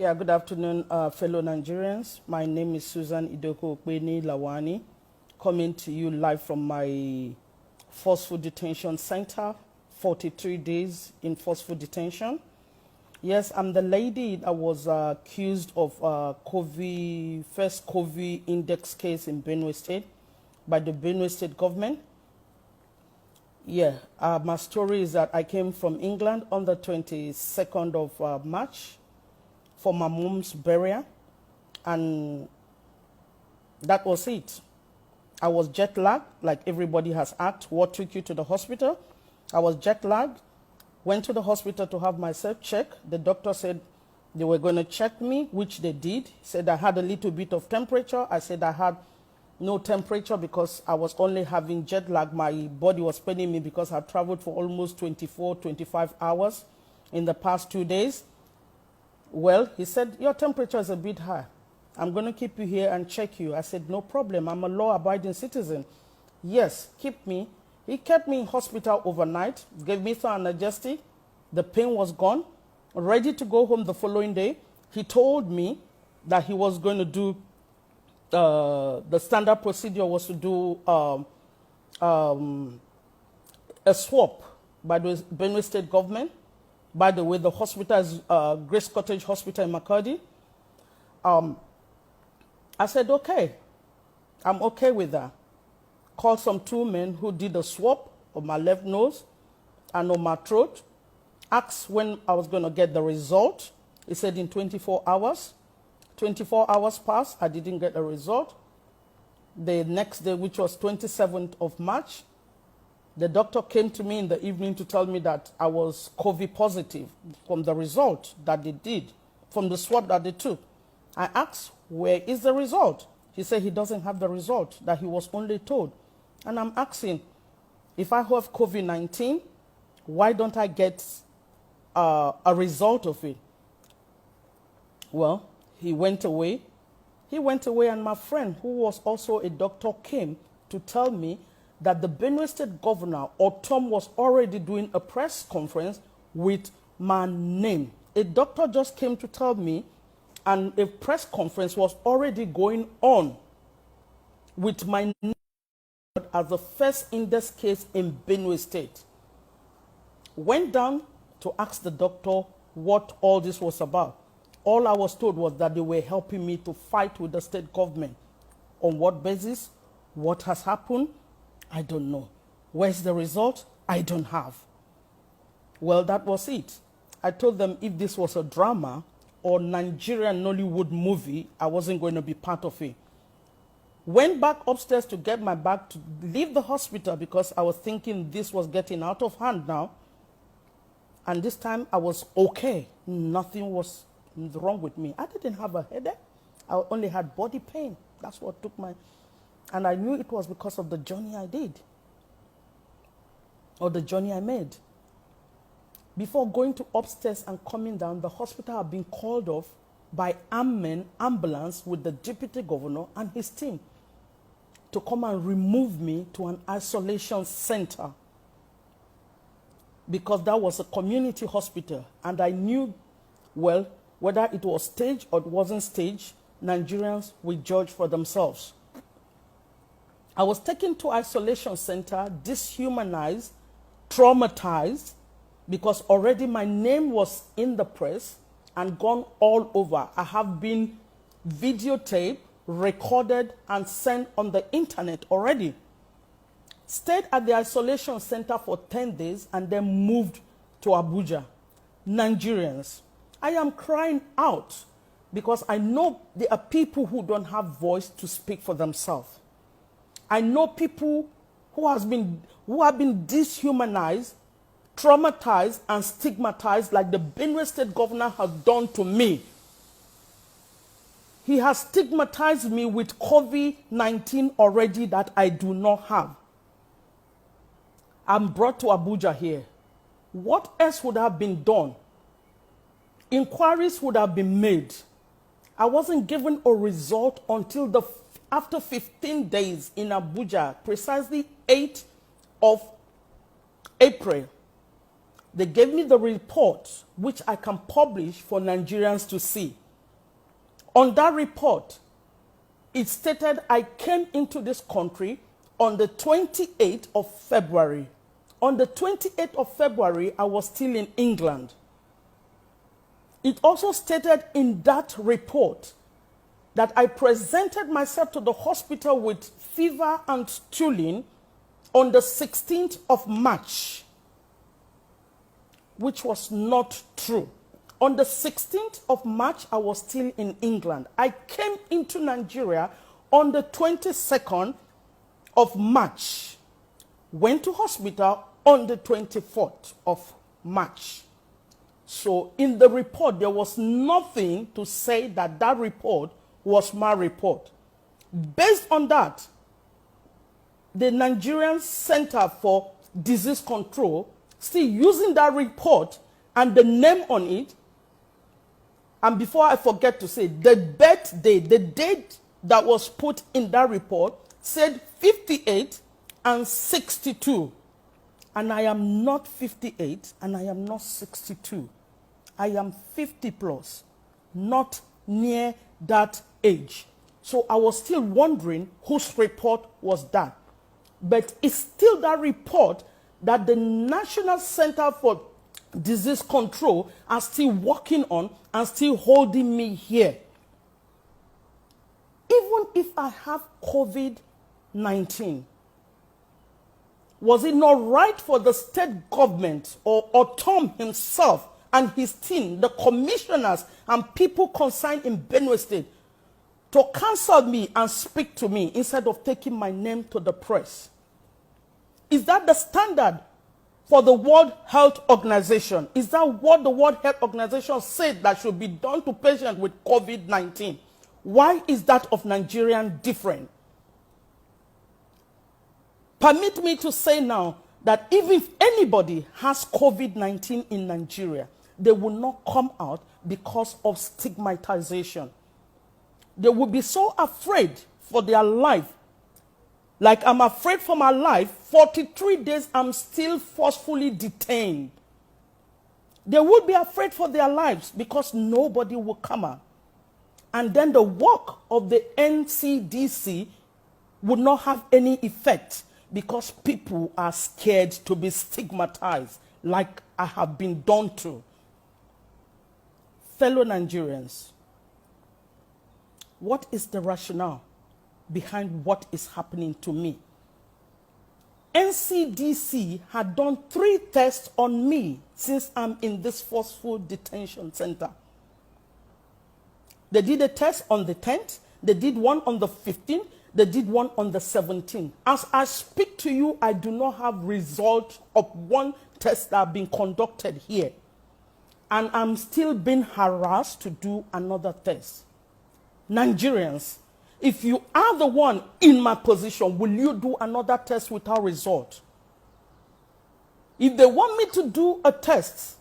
Yeah, good afternoon, fellow Nigerians. My name is Susan Idoko Okpeni Lawani, coming to you live from my forceful detention center, 43 days in forceful detention. Yes, I'm the lady that was accused of first COVID index case in Benue State by the Benue State government. Yeah, my story is that I came from England on the 22nd of March for my mom's burial, and that was it. I was jet lagged, like everybody has asked, what took you to the hospital? I was jet lagged, went to the hospital to have myself checked. The doctor said they were going to check me, which they did. He said I had a little bit of temperature. I said I had no temperature because I was only having jet lag. My body was paining me because I've traveled for almost 24, 25 hours in the past 2 days. Well, he said, your temperature is a bit high. I'm going to keep you here and check you. I said, no problem. I'm a law-abiding citizen. Yes, keep me. He kept me in hospital overnight, gave me some analgesic. The pain was gone. Ready to go home the following day. He told me that he was going to do, the standard procedure was to do a swab by the Benue State government. By the way, the hospital is Grace Cottage Hospital in Makurdi. I said, okay, I'm okay with that. Called some two men who did a swab on my left nose and on my throat. Asked when I was going to get the result. He said in 24 hours. 24 hours passed. I didn't get a result. The next day, which was 27th of March, the doctor came to me in the evening to tell me that I was COVID positive from the result that they did, from the swab that they took. I asked, where is the result? He said he doesn't have the result, that he was only told. And I'm asking, if I have COVID-19, why don't I get a result of it? Well, he went away. He went away, and my friend, who was also a doctor, came to tell me that the Benue State governor, or Tom, was already doing a press conference with my name. A doctor just came to tell me, and a press conference was already going on with my name as the first index case in Benue State. Went down to ask the doctor what all this was about. All I was told was that they were helping me to fight with the state government. On what basis? What has happened? I don't know. Where's the result? I don't have. Well, that was it. I told them if this was a drama or Nigerian Nollywood movie, I wasn't going to be part of it. Went back upstairs to get my bag to leave the hospital because I was thinking this was getting out of hand now. And this time I was okay. Nothing was wrong with me. I didn't have a headache. I only had body pain. That's what took my... And I knew it was because of the journey I did, or the journey I made. Before going to upstairs and coming down, the hospital had been called off by ambulance with the deputy governor and his team to come and remove me to an isolation center, because that was a community hospital. And I knew, well, whether it was staged or it wasn't staged, Nigerians will judge for themselves. I was taken to isolation center, dehumanized, traumatized, because already my name was in the press and gone all over. I have been videotaped, recorded, and sent on the internet already. Stayed at the isolation center for 10 days and then moved to Abuja. Nigerians, I am crying out because I know there are people who don't have voice to speak for themselves. I know people who have been dehumanized, traumatized, and stigmatized like the Benue State governor has done to me. He has stigmatized me with COVID-19 already that I do not have. I'm brought to Abuja here. What else would have been done? Inquiries would have been made. I wasn't given a result until after 15 days in Abuja, precisely 8th of April. They gave me the report, which I can publish for Nigerians to see. On that report, it stated I came into this country on the 28th of February. On the 28th of February, I was still in England. It also stated in that report that I presented myself to the hospital with fever and stooling on the 16th of March, which was not true. On the 16th of March, I was still in England. I came into Nigeria on the 22nd of March, went to hospital on the 24th of March. So in the report, there was nothing to say that that report was my report. Based on that, the Nigerian Center for Disease Control, still using that report and the name on it, and before I forget to say, the birthday, the date that was put in that report said 58 and 62. And I am not 58 and I am not 62. I am 50 plus, not near that age. So I was still wondering whose report was that. But it's still that report that the National Center for Disease Control are still working on and still holding me here. Even if I have COVID-19, was it not right for the state government or Tom himself and his team, the commissioners and people concerned in Benue State, to cancel me and speak to me instead of taking my name to the press? Is that the standard for the World Health Organization? Is that what the World Health Organization said that should be done to patients with COVID-19? Why is that of Nigerian different? Permit me to say now that even if anybody has COVID-19 in Nigeria, they will not come out because of stigmatization. They will be so afraid for their life. Like I'm afraid for my life, 43 days I'm still forcefully detained. They will be afraid for their lives because nobody will come out. And then the work of the NCDC would not have any effect because people are scared to be stigmatized like I have been done to. Fellow Nigerians, what is the rationale behind what is happening to me? NCDC had done 3 tests on me since I'm in this forceful detention center. They did a test on the 10th, they did one on the 15th, they did one on the 17th. As I speak to you, I do not have results of one test that have been conducted here. And I'm still being harassed to do another test. Nigerians, if you are the one in my position, will you do another test without result? If they want me to do a test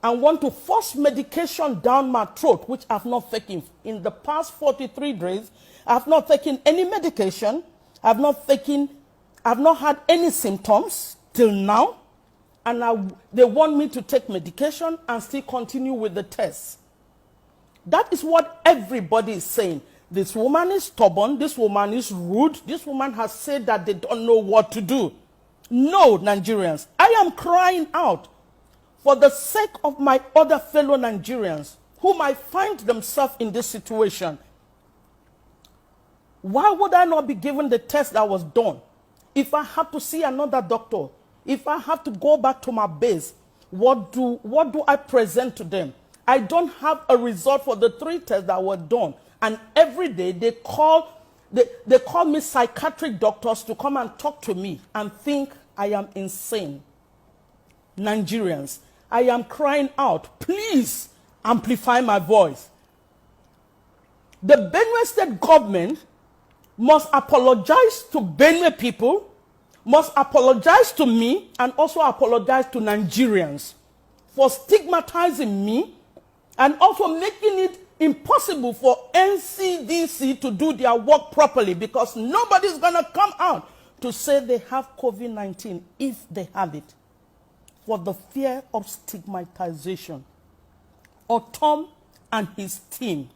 and want to force medication down my throat, which I've not taken in the past 43 days, I've not taken any medication, I've not had any symptoms till now, and they want me to take medication and still continue with the test. That is what everybody is saying. This woman is stubborn, this woman is rude, this woman has said that they don't know what to do. No, Nigerians, I am crying out for the sake of my other fellow Nigerians who might find themselves in this situation. Why would I not be given the test that was done? If I have to see another doctor, if I have to go back to my base, what do I present to them? I don't have a result for the 3 tests that were done. And every day they call me psychiatric doctors to come and talk to me and think I am insane. Nigerians, I am crying out, please amplify my voice. The Benue State government must apologize to Benue people, must apologize to me, and also apologize to Nigerians for stigmatizing me and also making it impossible for NCDC to do their work properly, because nobody's going to come out to say they have COVID-19 if they have it, for the fear of stigmatization. Or Tom and his team